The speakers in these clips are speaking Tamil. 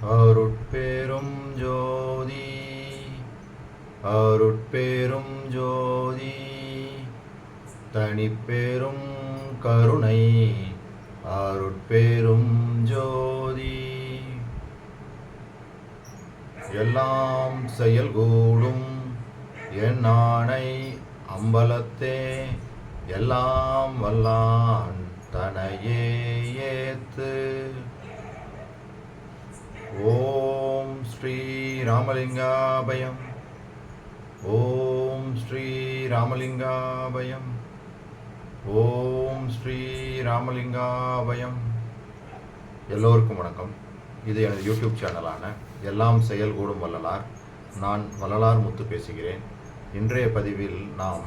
அருட்பெரும் ஜோதி அருட்பெரும் ஜோதி தனிப்பெரும் கருணை அருட்பெரும் ஜோதி எல்லாம் செயல்கூடும் என் ஆணை அம்பலத்தே எல்லாம் வல்லான் தனையே ஏத்து. ஓம் ஸ்ரீ ராமலிங்காபயம். ஓம் ஸ்ரீ ராமலிங்காபயம். ஓம் ஸ்ரீ ராமலிங்காபயம். எல்லோருக்கும் வணக்கம். இது எனது யூடியூப் சேனலான எல்லாம் செயல்கூடும் வள்ளலார். நான் வள்ளலார் முத்து பேசுகிறேன். இன்றைய பதிவில் நாம்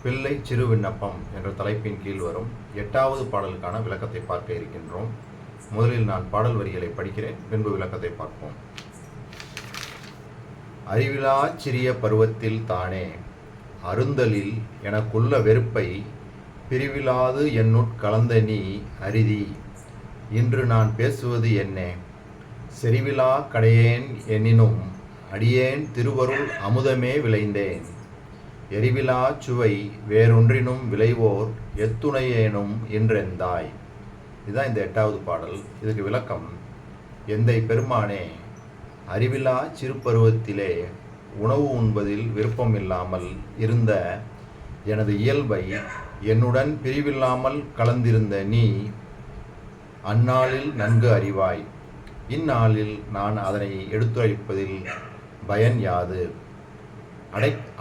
பிள்ளை சிறு விண்ணப்பம் என்ற தலைப்பின் கீழ் வரும் 8வது பாடலுக்கான விளக்கத்தை பார்க்க இருக்கின்றோம். முதலில் நான் பாடல் வரிகளை படிக்கிறேன், பின்பு விளக்கத்தை பார்ப்போம். அறிவிலா சிறிய பருவத்தில் தானே அருந்தலில் எனக்குள்ள வெறுப்பை பிரிவிலாது என்னுட் கலந்த நீ அரிதி. இன்று நான் பேசுவது என்னே செறிவிலா கடையேன் எனினும் அடியேன் திருவருள் அமுதமே விளைந்தேன். எரிவிலா சுவை வேறொன்றினும் விளைவோர் எத்துணையேனும் என்றெந்தாய். இதுதான் இந்த 8வது பாடல். இதுக்கு விளக்கம்: எந்தை பெருமானே, அறிவிலா சிறுபருவத்திலே உணவு உண்பதில் விருப்பம் இல்லாமல் இருந்த எனது இயல்பை என்னுடன் பிரிவில்லாமல் கலந்திருந்த நீ அந்நாளில் நன்கு அறிவாய். இந்நாளில் நான் அதனை எடுத்துரைப்பதில் பயன் யாது?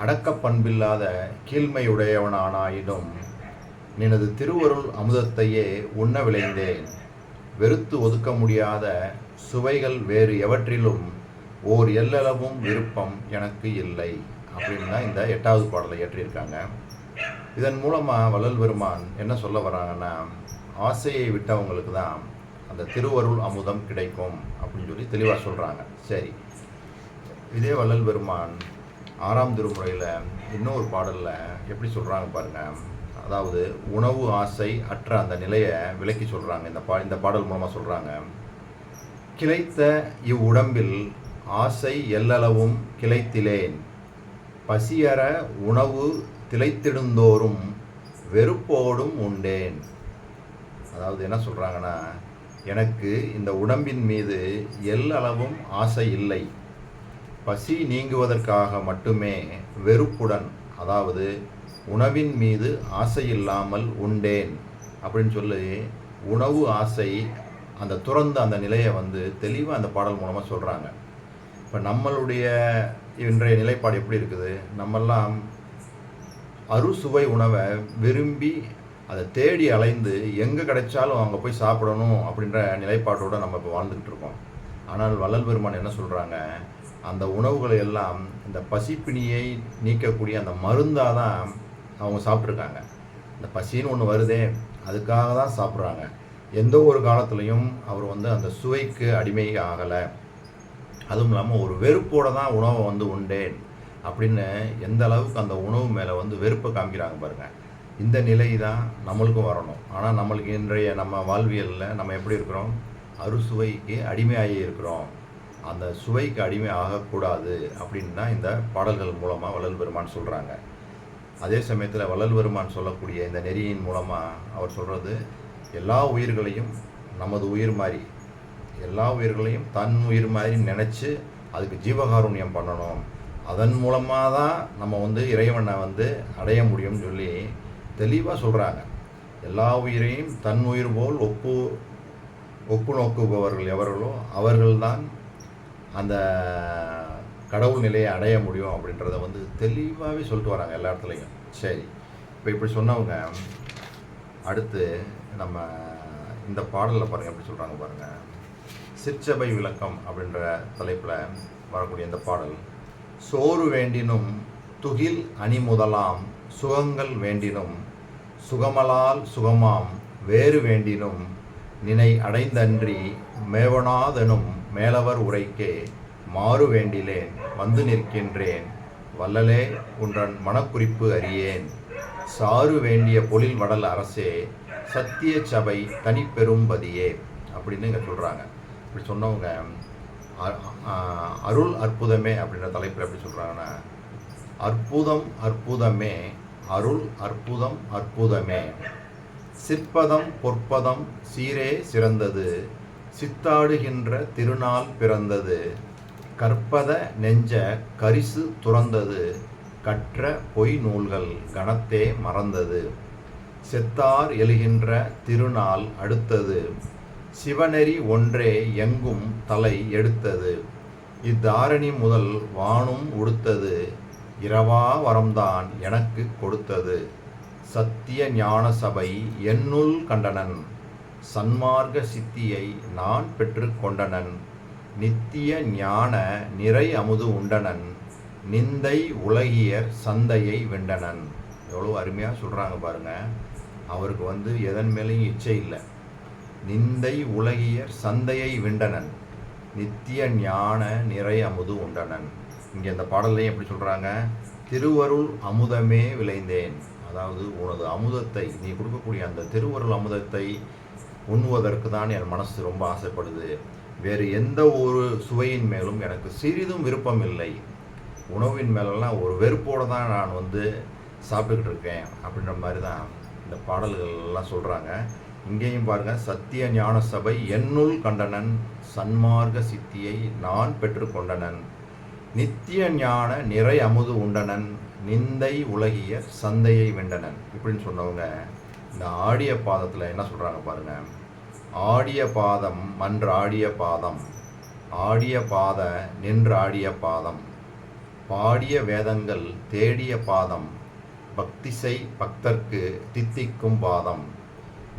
அடக்க பண்பில்லாத கீழ்மையுடையவனானாயினும் நினது திருவருள் அமுதத்தையே உண்ண விளைந்தேன். வெறுத்து ஒதுக்க முடியாத சுவைகள் வேறு எவற்றிலும் ஓர் எல்லளவும் விருப்பம் எனக்கு இல்லை அப்படின்னு தான் இந்த 8வது பாடலை இயற்றியிருக்காங்க. இதன் மூலமாக வள்ளல் பெருமான் என்ன சொல்ல வராங்கன்னா, ஆசையை விட்டவங்களுக்கு தான் அந்த திருவருள் அமுதம் கிடைக்கும் அப்படின்னு சொல்லி தெளிவாக சொல்கிறாங்க. சரி, இதே வள்ளல் பெருமான் 6ஆம் திருமுறையில் இன்னொரு பாடலில் எப்படி சொல்கிறாங்க பாருங்கள். அதாவது உணவு ஆசை அற்ற அந்த நிலையை விளக்கி சொல்கிறாங்க. இந்த பாடல் மூலமாக சொல்கிறாங்க: கிளைத்த இவ்வுடம்பில் ஆசை எல்லளவும் கிளைத்திலேன். பசியற உணவு திளைத்திடுந்தோறும் வெறுப்போடும் உண்டேன். அதாவது என்ன சொல்கிறாங்கன்னா, எனக்கு இந்த உடம்பின் மீது எல்லளவும் ஆசை இல்லை. பசி நீங்குவதற்காக மட்டுமே வெறுப்புடன், அதாவது உணவின் மீது ஆசை இல்லாமல் உண்டேன் அப்படின்னு சொல்லி உணவு ஆசை அந்த துறந்த அந்த நிலையை தெளிவாக அந்த பாடல் மூலமாக சொல்கிறாங்க. இப்போ நம்மளுடைய இன்றைய நிலைப்பாடு எப்படி இருக்குது? நம்மெல்லாம் அறுசுவை உணவை விரும்பி அதை தேடி அலைந்து எங்கே கிடைச்சாலும் அங்கே போய் சாப்பிடணும் அப்படின்ற நிலைப்பாட்டோடு நம்ம இப்போ வாழ்ந்துக்கிட்டு இருக்கோம். ஆனால் வள்ளல் பெருமான் என்ன சொல்கிறாங்க, அந்த உணவுகளை எல்லாம் இந்த பசிப்பிணியை நீக்கக்கூடிய அந்த மருந்தாக தான் அவங்க சாப்பிட்ருக்காங்க. இந்த பசின்னு ஒன்று வருதே, அதுக்காக தான் சாப்பிட்றாங்க. எந்த ஒரு காலத்துலேயும் அவர் அந்த சுவைக்கு அடிமை ஆகலை. அதுவும் இல்லாமல் ஒரு வெறுப்போடு தான் உணவை உண்டேன் அப்படின்னு எந்த அளவுக்கு அந்த உணவு மேலே வெறுப்பை காமிக்கிறாங்க பாருங்கள். இந்த நிலை தான் நம்மளுக்கும் வரணும். ஆனால் நம்மளுக்கு இன்றைய நம்ம வாழ்வியலில் நம்ம எப்படி இருக்கிறோம்? அறுசுவைக்கு அடிமையாகி இருக்கிறோம். அந்த சுவைக்கு அடிமை ஆகக்கூடாது அப்படின்னு தான் இந்த பாடல்கள் மூலமாக வள்ளல் பெருமான் சொல்கிறாங்க. அதே சமயத்தில் வள்ளல் பெருமான் சொல்லக்கூடிய இந்த நெறியின் மூலமாக அவர் சொல்கிறது, எல்லா உயிர்களையும் நமது உயிர் மாதிரி, எல்லா உயிர்களையும் தன் உயிர் மாதிரி நினச்சி அதுக்கு ஜீவகாருண்யம் பண்ணணும். அதன் மூலமாக தான் நம்ம இறைவனை அடைய முடியும்னு சொல்லி தெளிவாக சொல்கிறாங்க. எல்லா உயிரையும் தன் உயிர் போல் ஒப்பு நோக்குபவர்கள் எவர்களோ அவர்கள்தான் அந்த கடவுள் நிலையை அடைய முடியும் அப்படின்றத தெளிவாகவே சொல்லிட்டு வராங்க எல்லா இடத்துலையும். சரி, இப்போ இப்படி சொன்னவங்க அடுத்து நம்ம இந்த பாடலில் பாருங்கள் எப்படி சொல்கிறாங்க பாருங்கள். சிற்சபை விளக்கம் அப்படின்ற தலைப்பில் வரக்கூடிய இந்த பாடல்: சோறு வேண்டினும் துகில் அணி முதலாம் சுகங்கள் வேண்டினும் சுகமலால் சுகமாம் வேறு வேண்டினும் நினை அடைந்தன்றி மேவனாதெனும் மேலவர் உரைக்கே மாறு வேண்டிலேன் நிற்கின்றேன் வல்லலே உன்றன் மனக்குறிப்பு அறியேன். சாறு வேண்டிய பொழில் வடல் அரசே சத்திய சபை தனிப்பெரும்பதியே அப்படின்னு இங்கே சொல்கிறாங்க. இப்படி சொன்னவங்க அருள் அற்புதமே அப்படின்ற தலைப்பில் எப்படி சொல்கிறாங்கன்னா, அற்புதம் அற்புதமே அருள் அற்புதம் அற்புதமே, சிற்பதம் பொற்பதம் சீரே சிறந்தது, சித்தாடுகின்ற திருநாள் பிறந்தது, கற்பத நெஞ்ச கரிசு துறந்தது, கற்ற பொய் நூல்கள் கணத்தே மறந்தது, செத்தார் எழுகின்ற திருநாள் அடுத்தது, சிவநெறி ஒன்றே எங்கும் தலை எடுத்தது, இத்தாரணி முதல் வானும் உடுத்தது, இரவா வரம்தான் எனக்கு கொடுத்தது, சத்திய ஞான சபை என்னுள் கண்டனன், சன்மார்க்க சித்தியை நான் பெற்று கொண்டனன், நித்திய ஞான நிறை அமுது உண்டனன், நிந்தை உலகியர் சந்தையை வெண்டனன். எவ்வளோ அருமையாக சொல்கிறாங்க பாருங்கள். அவருக்கு எதன் மேலேயும் இச்சை இல்லை. நிந்தை உலகியர் சந்தையை வெண்டனன், நித்திய ஞான நிறை அமுது உண்டனன். இங்கே இந்த பாடலையும் எப்படி சொல்கிறாங்க, திருவருள் அமுதமே விளைந்தேன். அதாவது உனது அமுதத்தை, நீ கொடுக்கக்கூடிய அந்த திருவருள் அமுதத்தை உண்ணுவதற்கு தான் என் மனசு ரொம்ப ஆசைப்படுது. வேறு எந்த ஒரு சுவையின் மேலும் எனக்கு சிறிதும் விருப்பம் இல்லை. உணவின் மேலெல்லாம் ஒரு வெறுப்போடு தான் நான் சாப்பிட்டுக்கிட்டு இருக்கேன் அப்படின்ற மாதிரி தான் இந்த பாடல்கள்லாம் சொல்கிறாங்க. இங்கேயும் பாருங்கள், சத்திய ஞான சபை என்னுள் கண்டனன், சன்மார்க்க சித்தியை நான் பெற்றுக்கொண்டனன், நித்திய ஞான நிறை அமுது உண்டனன், நிந்தை உலகிய சந்தையை வெண்டனன். இப்படின்னு சொன்னவங்க இந்த ஆடிய பாதத்தில் என்ன சொல்கிறாங்க பாருங்கள். ஆடிய பாதம் மன்றாடிய பாதம், ஆடிய பாத நின்றாடிய பாதம், பாடிய வேதங்கள் தேடிய பாதம், பக்திசை பக்தர்க்கு தித்திக்கும் பாதம்,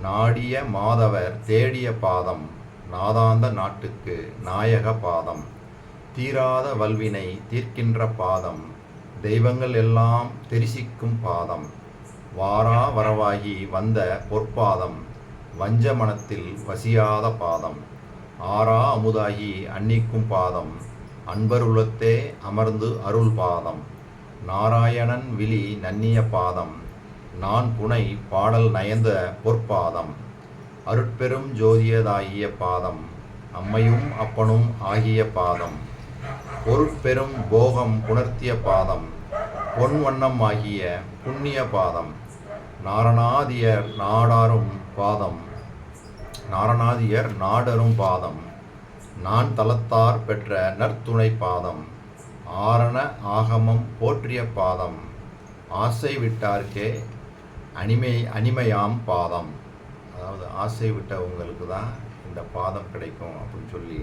நாடிய மாதவர் தேடிய பாதம், நாதாந்த நாட்டுக்கு நாயக பாதம், தீராத வல்வினை தீர்க்கின்ற பாதம், தெய்வங்கள் எல்லாம் தெரிசிக்கும் பாதம், வாரா வரவாகி வந்த பொற்பாதம், வஞ்ச மனத்தில் வசியாத பாதம், ஆரா அமுதாகி அன்னிக்கும் பாதம், அன்பருள்ளத்தே அமர்ந்து அருள் பாதம், நாராயணன் விழி நன்னிய பாதம், நான் புனை பாடல் நயந்த பொற்பாதம், அருட்பெரும் ஜோதியதாகிய பாதம், அம்மையும் அப்பனும் ஆகிய பாதம், பொருட்பெரும் போகம் புணர்த்திய பாதம், பொன்வண்ணம் ஆகிய புண்ணிய பாதம், நாரணாதியர் நாடாரும் பாதம், நாரணாதியர் நாடரும் பாதம், நான் தலத்தார் பெற்ற நற்துணை பாதம், ஆரண ஆகமம் போற்றிய பாதம், ஆசை விட்டார்க்கே அனிமையாம் பாதம். அதாவது ஆசை விட்டவங்களுக்கு தான் இந்த பாதம் கிடைக்கும் அப்படின்னு சொல்லி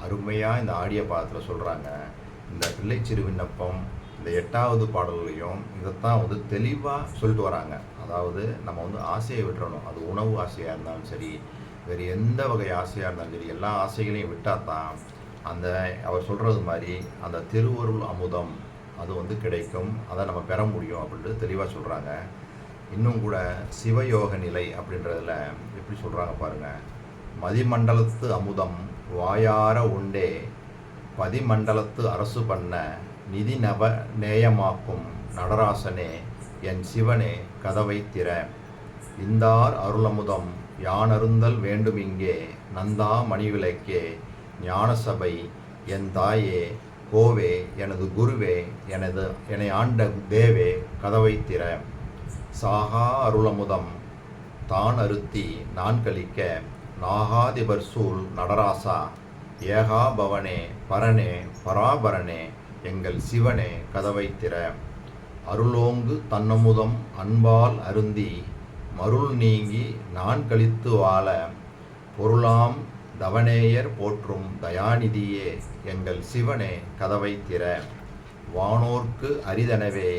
அருமையாக இந்த ஆடிய பாதத்தில் சொல்கிறாங்க. இந்த பிள்ளை சிறு விண்ணப்பம் இந்த 8வது பாடல்லையும் இதைத்தான் தெளிவாக சொல்லிட்டு வராங்க. அதாவது நம்ம ஆசையை விட்டுறணும். அது உணவு ஆசையாக இருந்தாலும் சரி, வேறு எந்த வகை ஆசையாக இருந்தாலும் சரி, எல்லா ஆசைகளையும் விட்டால் தான் அந்த அவர் சொல்கிறது மாதிரி அந்த திருவருள் அமுதம் அது கிடைக்கும், அதை நம்ம பெற முடியும் அப்படின்றது தெளிவாக சொல்கிறாங்க. இன்னும் கூட சிவயோக நிலை அப்படின்றதில் எப்படி சொல்கிறாங்க பாருங்கள். மதிமண்டலத்து அமுதம் வாயார உண்டே, பதிமண்டலத்து அரசு பண்ண நிதி நவ நேயமாக்கும் நடராசனே, என் சிவனே கதவை திற, இந்தார் அருளமுதம் யானருந்தல் வேண்டும் இங்கே, நந்தா மணிவிளக்கே ஞானசபை என் தாயே கோவே, எனது குருவே, என்னை ஆண்ட தேவே கதவை திற, சாகா அருளமுதம் தான் அருத்தி நான் கழிக்க, நாகாதிபர் சூழ் நடராசா ஏகா பவனே பரனே பராபரனே, எங்கள் சிவனே கதவை திற, அருளோங்கு தன்னமுதம் அன்பால் அருந்தி மருள் நீங்கி நான் கழித்து வாழ, பொருளாம் தவனேயர் போற்றும் தயாநிதியே, எங்கள் சிவனே கதவை திற, வானோர்க்கு அரிதனவே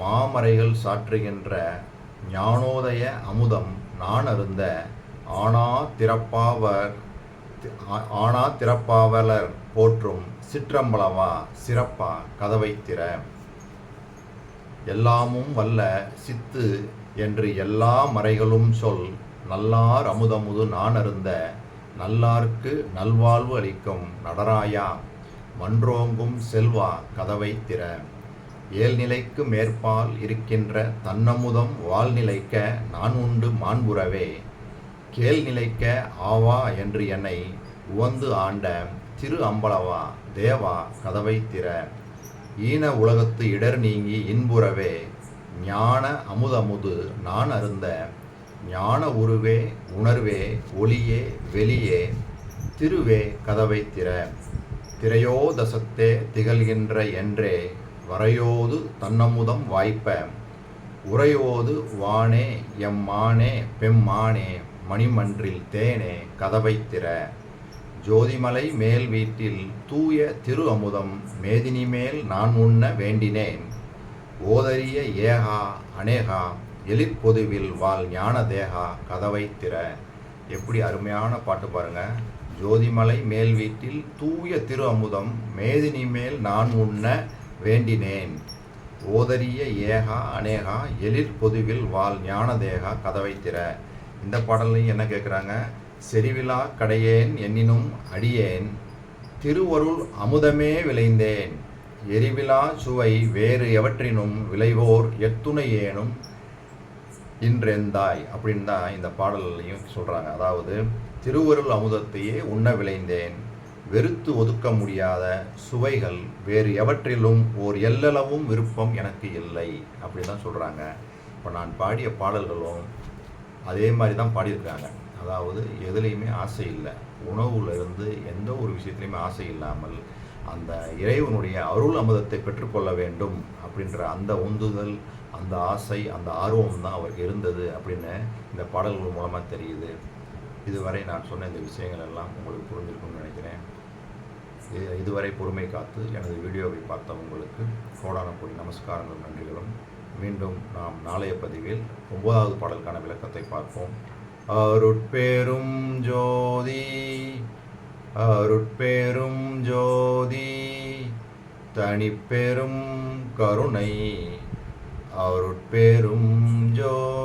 மாமறைகள் சாற்றுகின்ற ஞானோதய அமுதம் நான் அருந்த, ஆனா திறப்பாவலர் போற்றும் சிற்றம்பலவா சிறப்பா கதவை திற, எல்லாமும் வல்ல சித்து என்று எல்லா மறைகளும் சொல், நல்லார் அமுதமுது நான் அருந்த, நல்லார்க்கு நல்வாழ்வு அளிக்கும் நடராயா, மன்றோங்கும் செல்வா கதவை திற, ஏழ்நிலைக்கு மேற்பால் இருக்கின்ற தன்னமுதம் வாழ்நிலைக்க நான் உண்டு மாண்புறவே, கேழ்நிலைக்க ஆவா என்று என்னை உவந்து ஆண்ட திரு அம்பலவா தேவா கதவை திற. ஈன உலகத்து இடர் நீங்கி இன்புறவே ஞான அமுதமுது நான் அருந்த ஞான உருவே உணர்வே ஒளியே வெளியே திருவே கதவை திற. திரையோதசத்தே திகழ்கின்ற என்றே வரையோது தன்னமுதம் வாய்ப்ப உரையோது வானே எம்மானே பெம்மானே மணிமன்றில் தேனே கதவை திற. ஜோதிமலை மேல் வீட்டில் தூய திரு அமுதம் மேதினி மேல் நான் உண்ண வேண்டினேன். ஓதரிய ஏகா அநேகா எழிற்பொதுவில் வாழ் ஞான தேகா கதவை திற. எப்படி அருமையான பாட்டு பாருங்க. ஜோதிமலை மேல் வீட்டில் தூய திரு அமுதம் மேதினி மேல் நான் உண்ண வேண்டினேன். ஓதரிய ஏகா அநேகா எழிற்பொதுவில் வாழ் ஞான தேகா கதவை திற. இந்த பாடலையும் என்ன கேட்குறாங்க? செறிவிலா கடையேன் எண்ணினும் அடியேன் திருவருள் அமுதமே விளைந்தேன். எரிவிலா சுவை வேறு எவற்றினும் விளைவோர் எத்துணையேனும் இன்றெந்தாய் அப்படின்னு தான் இந்த பாடலையும் சொல்கிறாங்க. அதாவது திருவருள் அமுதத்தையே உண்ண விளைந்தேன். வெறுத்து ஒதுக்க முடியாத சுவைகள் வேறு எவற்றிலும் ஓர் எல்லளவும் விருப்பம் எனக்கு இல்லை அப்படி தான் சொல்கிறாங்க. இப்போ நான் பாடிய பாடல்களும் அதே மாதிரி தான் பாடியிருக்காங்க. அதாவது எதுலேயுமே ஆசை இல்லை. உணவுலேருந்து எந்த ஒரு விஷயத்துலையுமே ஆசை இல்லாமல் அந்த இறைவனுடைய அருள் அமுதத்தை பெற்றுக்கொள்ள வேண்டும் அப்படின்ற அந்த உந்துதல், அந்த ஆசை, அந்த ஆர்வம் தான் அவருக்கு இருந்தது அப்படின்னு இந்த பாடல்கள் மூலமாக தெரியுது. இதுவரை நான் சொன்ன இந்த விஷயங்கள் எல்லாம் உங்களுக்கு புரிஞ்சிருக்கும்னு நினைக்கிறேன். இதுவரை பொறுமை காத்து எனது வீடியோவை பார்த்த உங்களுக்கு கோடான கோடி நமஸ்காரங்களும் நன்றிகளும். மீண்டும் நாம் நாளைய பதிவில் 9வது பாடலுக்கான விளக்கத்தை பார்ப்போம். அருட்பெரும் ஜோதி அருட்பெரும் ஜோதி தனிப்பெரும் கருணை அருட்பெரும் ஜோதி.